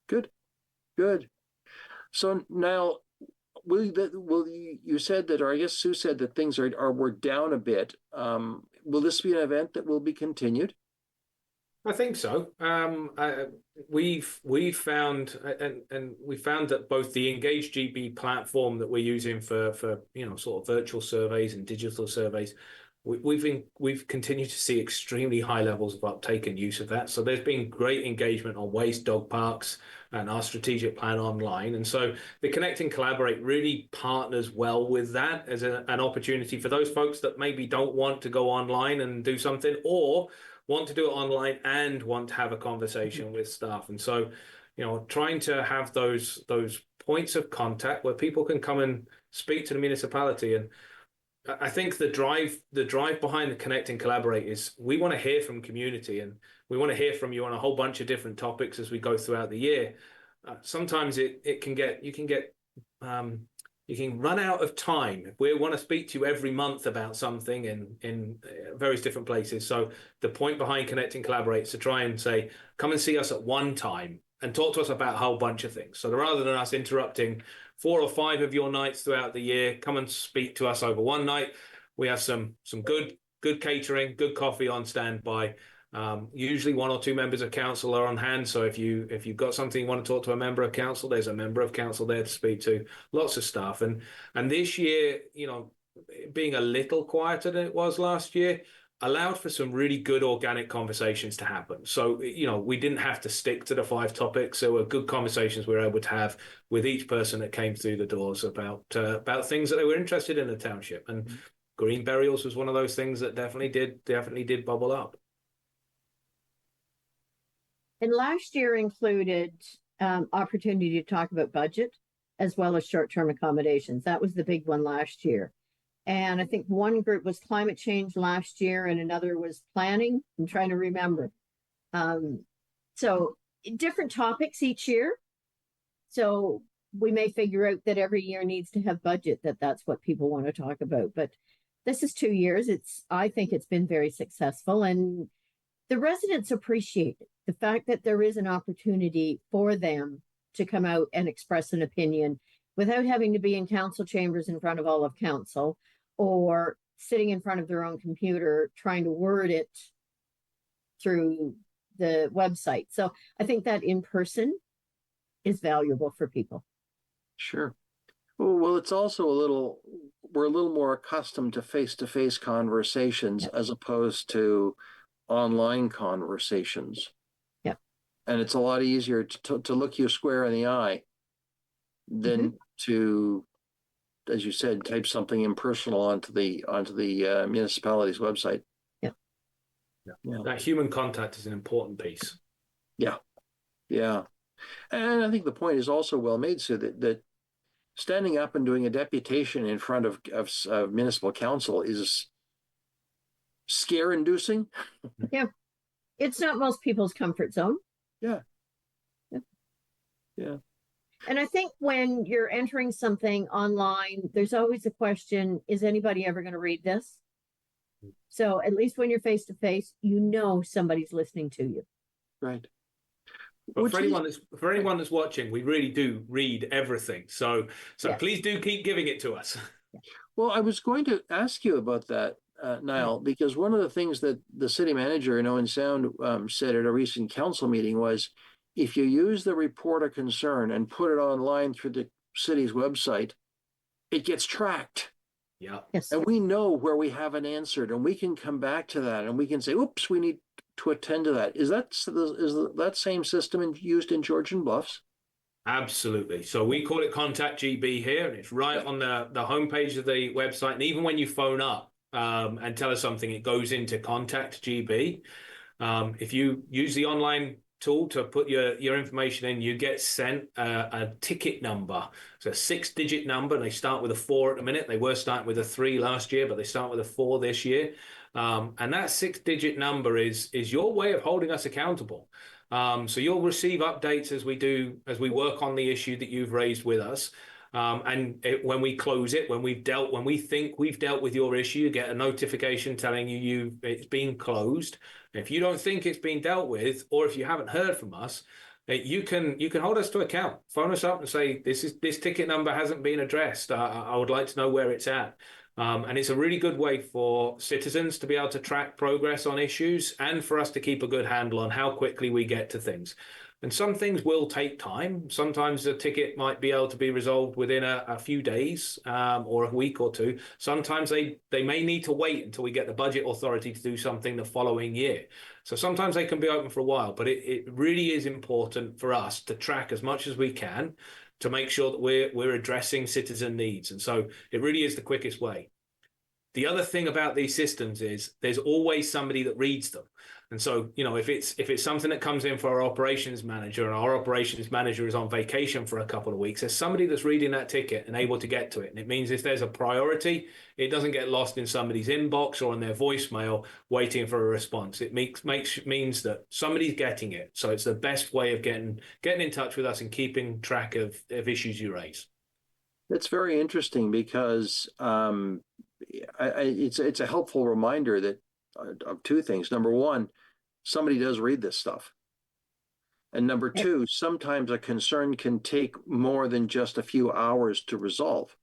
Good. So Niall, you said that, or I guess Sue said that things were down a bit. Will this be an event that will be continued? I think so. We've found and we found that both the Engage GB platform that we're using for sort of virtual surveys and digital surveys, we've continued to see extremely high levels of uptake and use of that. So there's been great engagement on waste, dog parks, and our strategic plan online. And so the Connect and Collaborate really partners well with that as an opportunity for those folks that maybe don't want to go online and do something, or want to do it online and want to have a conversation with staff. And so, trying to have those points of contact where people can come and speak to the municipality. And I think the drive behind the Connect and Collaborate is we want to hear from community, and we want to hear from you on a whole bunch of different topics as we go throughout the year. Sometimes you can run out of time. We want to speak to you every month about something in various different places. So the point behind Connect and Collaborate is to try and say, come and see us at one time and talk to us about a whole bunch of things. So rather than us interrupting 4 or 5 of your nights throughout the year, come and speak to us over one night. We have some good catering, good coffee on standby. Usually 1 or 2 members of council are on hand. So if you've got something you want to talk to a member of council, there's a member of council there to speak to. Lots of stuff. And this year, being a little quieter than it was last year, allowed for some really good organic conversations to happen. So, we didn't have to stick to the 5 topics. There were good conversations we were able to have with each person that came through the doors about things that they were interested in the township. And green burials was one of those things that definitely did bubble up. And last year included opportunity to talk about budget as well as short-term accommodations. That was the big one last year. And I think one group was climate change last year and another was planning. I'm trying to remember. So different topics each year. So we may figure out that every year needs to have budget, that's what people want to talk about. But this is 2 years. I think it's been very successful, and the residents appreciate it. The fact that there is an opportunity for them to come out and express an opinion without having to be in council chambers in front of all of council, or sitting in front of their own computer trying to word it through the website. So I think that in person is valuable for people. Sure. Well, it's also we're a little more accustomed to face-to-face conversations as opposed to online conversations. Yeah. And it's a lot easier to look you square in the eye than to, as you said, type something impersonal onto the municipality's website. Yeah. That human contact is an important piece. Yeah. And I think the point is also well made, so that standing up and doing a deputation in front of municipal council is scare-inducing. Yeah. It's not most people's comfort zone. Yeah. And I think when you're entering something online, there's always a question, is anybody ever going to read this? So at least when you're face to face, somebody's listening to you. Right. But for anyone that's watching, we really do read everything. So please do keep giving it to us. Well, I was going to ask you about that, Niall, because one of the things that the city manager in Owen Sound said at a recent council meeting was, if you use the report of concern and put it online through the city's website, it gets tracked. Yeah. Yes. And we know where we haven't answered, and we can come back to that, and we can say, oops, we need to attend to that. Is that same system used in Georgian Bluffs? Absolutely. So we call it Contact GB here, and it's right on the homepage of the website. And even when you phone up and tell us something, it goes into Contact GB. If you use the online tool to put your information in, you get sent a ticket number. It's a 6-digit number, and they start with a 4 at the minute. They were starting with a 3 last year, but they start with a 4 this year. And that 6-digit number is your way of holding us accountable. So you'll receive updates as we work on the issue that you've raised with us. When we close it, when we think we've dealt with your issue, you get a notification telling you it's been closed. And if you don't think it's been dealt with, or if you haven't heard from us, you can hold us to account. Phone us up and say, this ticket number hasn't been addressed. I would like to know where it's at. And it's a really good way for citizens to be able to track progress on issues and for us to keep a good handle on how quickly we get to things. And some things will take time. Sometimes a ticket might be able to be resolved within a few days or a week or two. Sometimes they may need to wait until we get the budget authority to do something the following year. So sometimes they can be open for a while, but it really is important for us to track as much as we can to make sure that we're addressing citizen needs. And so it really is the quickest way. The other thing about these systems is there's always somebody that reads them. And so, if it's something that comes in for our operations manager and our operations manager is on vacation for a couple of weeks, there's somebody that's reading that ticket and able to get to it. And it means if there's a priority, it doesn't get lost in somebody's inbox or on their voicemail waiting for a response. It means that somebody's getting it. So it's the best way of getting in touch with us and keeping track of issues you raise. That's very interesting because it's a helpful reminder that of two things. Number one, somebody does read this stuff. And number two, sometimes a concern can take more than just a few hours to resolve.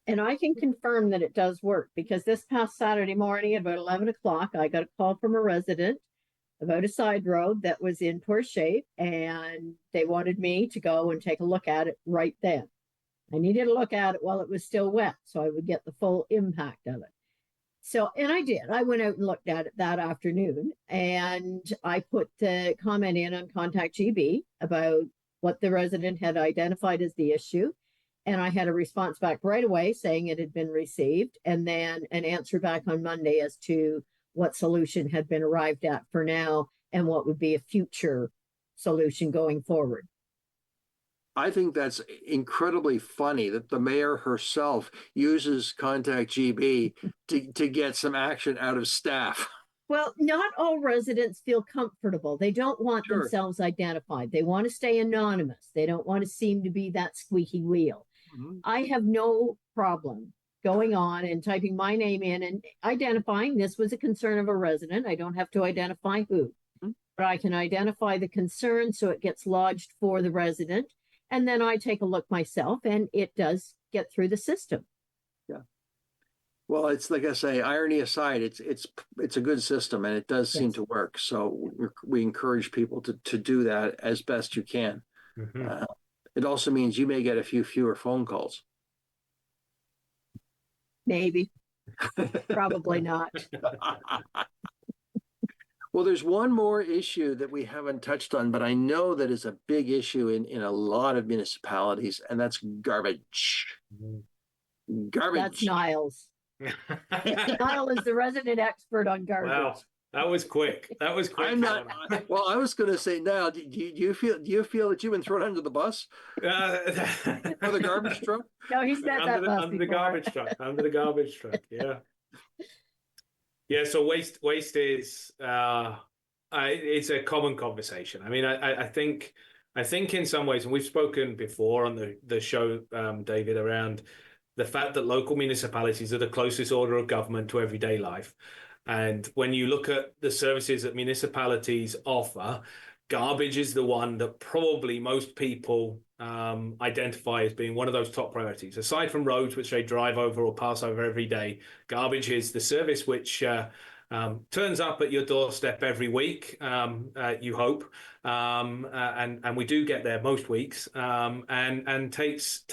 And I can confirm that it does work because this past Saturday morning at about 11 o'clock, I got a call from a resident about a side road that was in poor shape, and they wanted me to go and take a look at it right then. I needed to look at it while it was still wet so I would get the full impact of it. So, and I did. I went out and looked at it that afternoon, and I put the comment in on Contact GB about what the resident had identified as the issue. And I had a response back right away saying it had been received, and then an answer back on Monday as to what solution had been arrived at for now and what would be a future solution going forward. I think that's incredibly funny that the mayor herself uses Contact GB to get some action out of staff. Well, not all residents feel comfortable. They don't want themselves identified. They want to stay anonymous. They don't want to seem to be that squeaky wheel. Mm-hmm. I have no problem going on and typing my name in and identifying this was a concern of a resident. I don't have to identify who, mm-hmm. but I can identify the concern so it gets lodged for the resident. And then I take a look myself, and it does get through the system. Yeah. Well, it's like I say, irony aside, it's a good system, and it does seem to work. So we encourage people to do that as best you can. Mm-hmm. It also means you may get a few fewer phone calls. Maybe. Probably not. Well, there's one more issue that we haven't touched on, but I know that is a big issue in a lot of municipalities, and that's garbage. Garbage. That's Niall's. Niall is the resident expert on garbage. Wow, that was quick. That was quick. I'm not. Well, I was going to say, Niall, do you feel that you've been thrown under the bus for the garbage truck? No, he's not that bus under the garbage truck. Under the garbage truck. Yeah. Yeah, so waste is it's a common conversation. I mean, I think in some ways, and we've spoken before on the show, David, around the fact that local municipalities are the closest order of government to everyday life. And when you look at the services that municipalities offer, garbage is the one that probably most people identify as being one of those top priorities. Aside from roads, which they drive over or pass over every day, garbage is the service which turns up at your doorstep every week, you hope, and we do get there most weeks, and takes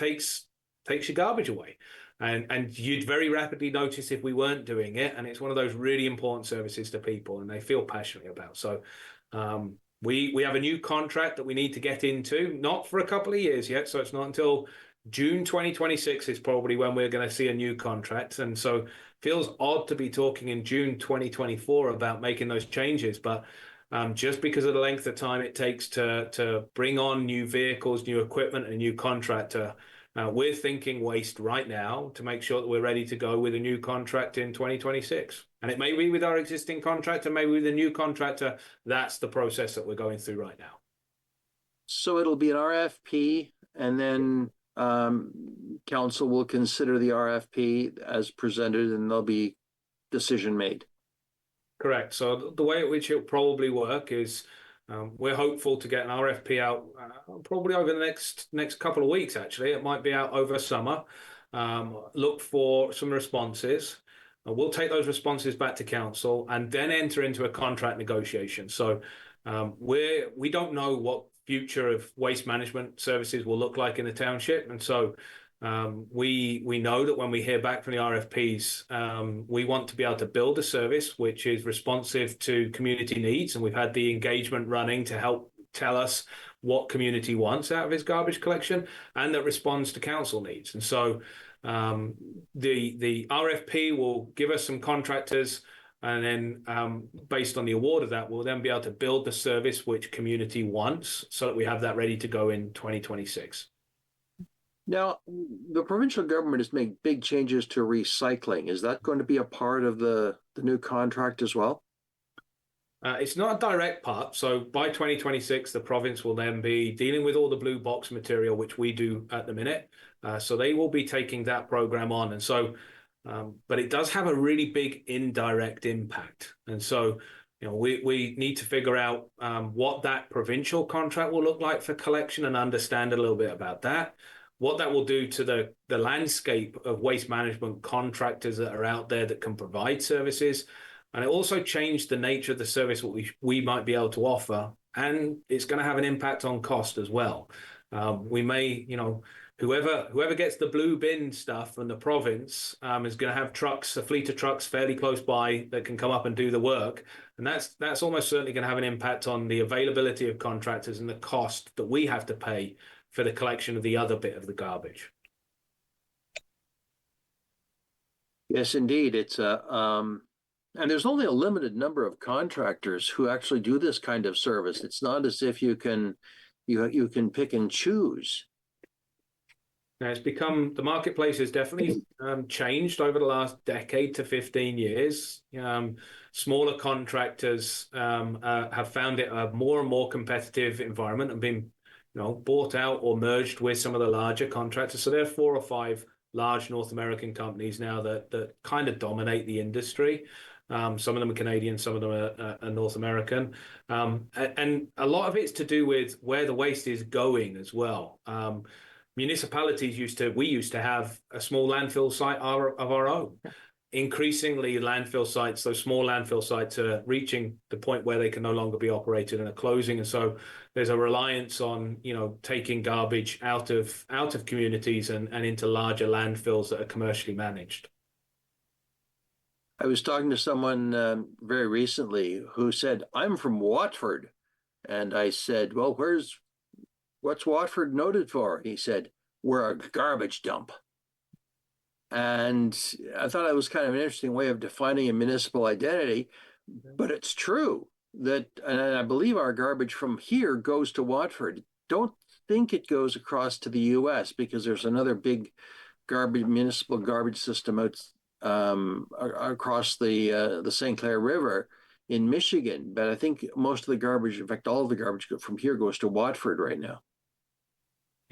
your garbage away. And you'd very rapidly notice if we weren't doing it, and it's one of those really important services to people, and they feel passionately about. So We have a new contract that we need to get into, not for a couple of years yet. So it's not until June 2026 is probably when we're going to see a new contract. And so it feels odd to be talking in June 2024 about making those changes. But just because of the length of time it takes to bring on new vehicles, new equipment, and a new contractor, we're thinking waste right now to make sure that we're ready to go with a new contract in 2026. And it may be with our existing contractor, maybe with a new contractor. That's the process that we're going through right now. So it'll be an RFP, and then council will consider the RFP as presented, and there'll be decision made. Correct. So the way at which it'll probably work is we're hopeful to get an RFP out probably over the next couple of weeks, actually. It might be out over summer. Look for some responses. We'll take those responses back to council and then enter into a contract negotiation. So we don't know what future of waste management services will look like in the township. And so we know that when we hear back from the RFPs, we want to be able to build a service which is responsive to community needs. And we've had the engagement running to help tell us what community wants out of its garbage collection and that responds to council needs. And so the RFP will give us some contractors, and then based on the award of that, we'll then be able to build the service which community wants so that we have that ready to go in 2026. Now, the provincial government has made big changes to recycling. Is that going to be a part of the new contract as well? It's not a direct part. So by 2026, the province will then be dealing with all the blue box material, which we do at the minute. So they will be taking that program on. And so, but it does have a really big indirect impact. And so, we need to figure out what that provincial contract will look like for collection and understand a little bit about that. What that will do to the landscape of waste management contractors that are out there that can provide services. And it also changed the nature of the service what we might be able to offer. And it's going to have an impact on cost as well. We may, whoever gets the blue bin stuff from the province is going to have a fleet of trucks fairly close by that can come up and do the work. And that's almost certainly going to have an impact on the availability of contractors and the cost that we have to pay for the collection of the other bit of the garbage. Yes, indeed. It's and there's only a limited number of contractors who actually do this kind of service. It's not as if you can pick and choose. Now, the marketplace has definitely changed over the last decade to 15 years. Smaller contractors have found it a more and more competitive environment and been bought out or merged with some of the larger contractors. So there are 4 or 5 large North American companies now that kind of dominate the industry. Some of them are Canadian, some of them are North American. And a lot of it's to do with where the waste is going as well. Municipalities we used to have a small landfill site of our own. Increasingly, landfill sites, those small landfill sites are reaching the point where they can no longer be operated and are closing. And so there's a reliance on, taking garbage out of communities and into larger landfills that are commercially managed. I was talking to someone very recently who said, I'm from Watford. And I said, well, what's Watford noted for? He said, we're a garbage dump. And I thought it was kind of an interesting way of defining a municipal identity, but it's true and I believe our garbage from here goes to Watford. Don't think it goes across to the US because there's another big municipal garbage system out across the St. Clair River in Michigan. But I think most of the garbage, in fact, all of the garbage from here goes to Watford right now.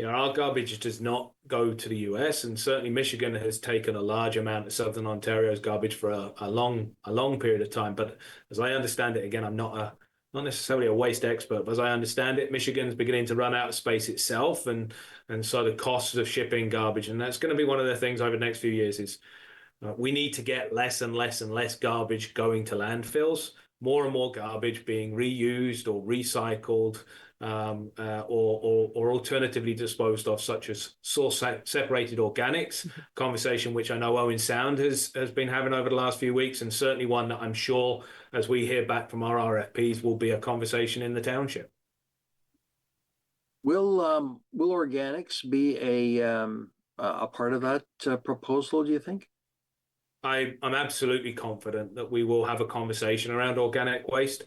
Our garbage does not go to the US, and certainly Michigan has taken a large amount of Southern Ontario's garbage for a long period of time. But as I understand it, again, I'm not necessarily a waste expert, but as I understand it, Michigan's beginning to run out of space itself, and so the costs of shipping garbage, and that's going to be one of the things over the next few years is we need to get less and less and less garbage going to landfills more and more garbage being reused or recycled, or alternatively disposed of, such as source-separated organics, conversation which I know Owen Sound has been having over the last few weeks, and certainly one that I'm sure, as we hear back from our RFPs, will be a conversation in the township. Will organics be a part of that proposal, do you think? I'm absolutely confident that we will have a conversation around organic waste.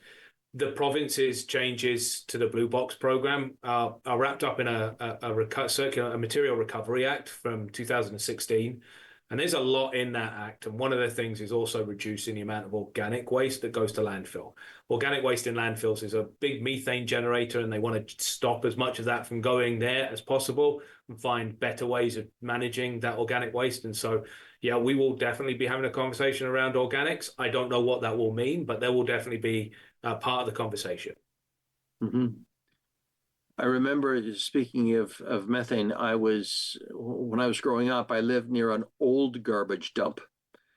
The province's changes to the Blue Box program are wrapped up in a Material Recovery Act from 2016. And there's a lot in that act. And one of the things is also reducing the amount of organic waste that goes to landfill. Organic waste in landfills is a big methane generator, and they want to stop as much of that from going there as possible and find better ways of managing that organic waste. And so, yeah, we will definitely be having a conversation around organics. I don't know what that will mean, but there will definitely be part of the conversation. Mm-hmm. I remember, speaking of methane, when I was growing up, I lived near an old garbage dump,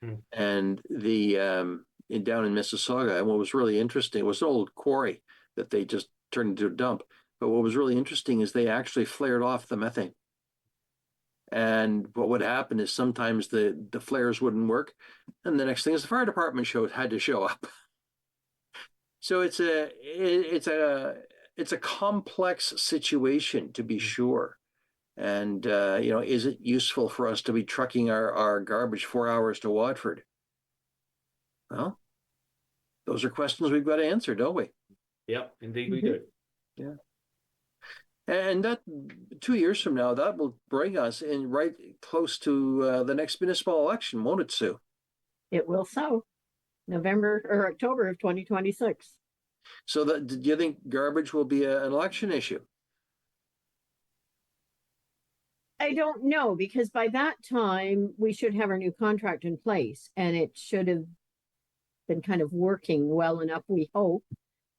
and down in Mississauga. And what was really interesting, it was an old quarry that they just turned into a dump. But what was really interesting is they actually flared off the methane. And what would happen is sometimes the flares wouldn't work, and the next thing is the fire department had to show up. So it's a complex situation, to be sure. And, is it useful for us to be trucking our garbage 4 hours to Watford? Well, those are questions we've got to answer, don't we? Yep, indeed we do. Yeah. And that 2 years from now, that will bring us in right close to the next municipal election, won't it, Sue? It will so. November or October of 2026. So do you think garbage will be an election issue? I don't know, because by that time we should have our new contract in place, and it should have been kind of working well enough, we hope.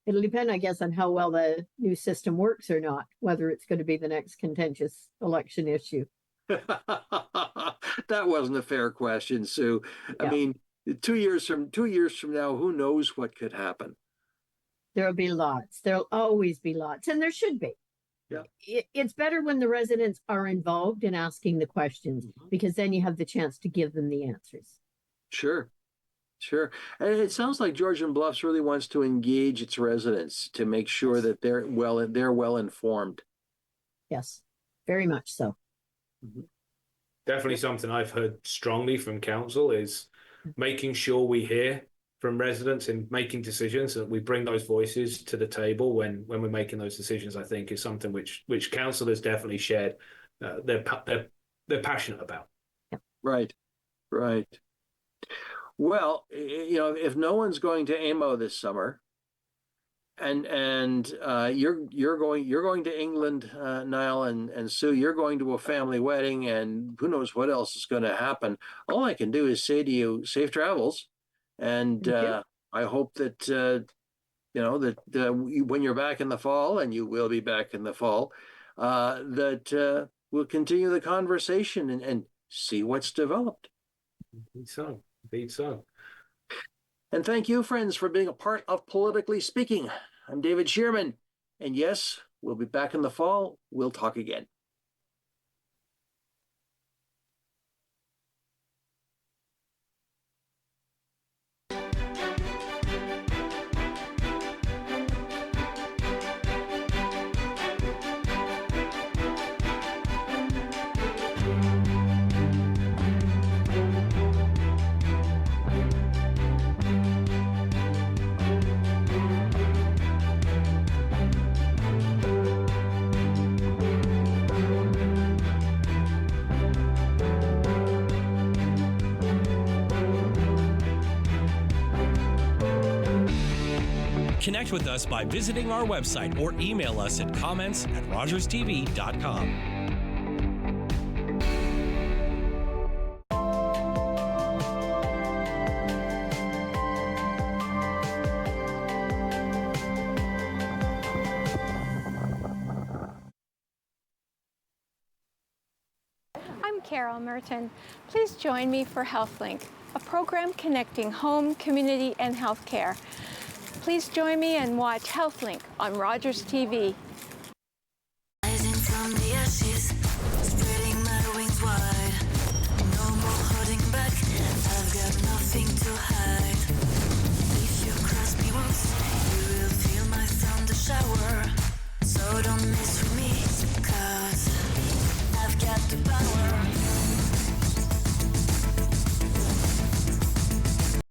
It'll depend, I guess, on how well the new system works or not, whether it's going to be the next contentious election issue. That wasn't a fair question, Sue. Yeah. I mean, 2 years from now, who knows what could happen? There'll be lots. There'll always be lots, and there should be. Yeah. It's better when the residents are involved in asking the questions, because then you have the chance to give them the answers. Sure. And it sounds like Georgian Bluffs really wants to engage its residents to make sure that they're well informed. Yes, very much so. Definitely something I've heard strongly from council is making sure we hear from residents in making decisions, that we bring those voices to the table when we're making those decisions. I think is something which council has definitely shared. They're passionate about. Right. Well, if no one's going to AMO this summer, and you're going to England, Niall, and Sue, you're going to a family wedding, and who knows what else is going to happen. All I can do is say to you, safe travels, and I hope that when you're back in the fall, and you will be back in the fall, that we'll continue the conversation and see what's developed. Indeed so. And thank you, friends, for being a part of Politically Speaking. I'm David Shearman, and yes, we'll be back in the fall. We'll talk again. Connect with us by visiting our website or email us at comments@rogerstv.com. I'm Carol Merton. Please join me for HealthLink, a program connecting home, community, and healthcare. Please join me and watch HealthLink on Rogers TV. Rising from the ashes, spreading my wings wide. No more holding back, I've got nothing to hide. If you cross me once, you will feel my thunder shower. So don't mess with me, 'cause I've got the power.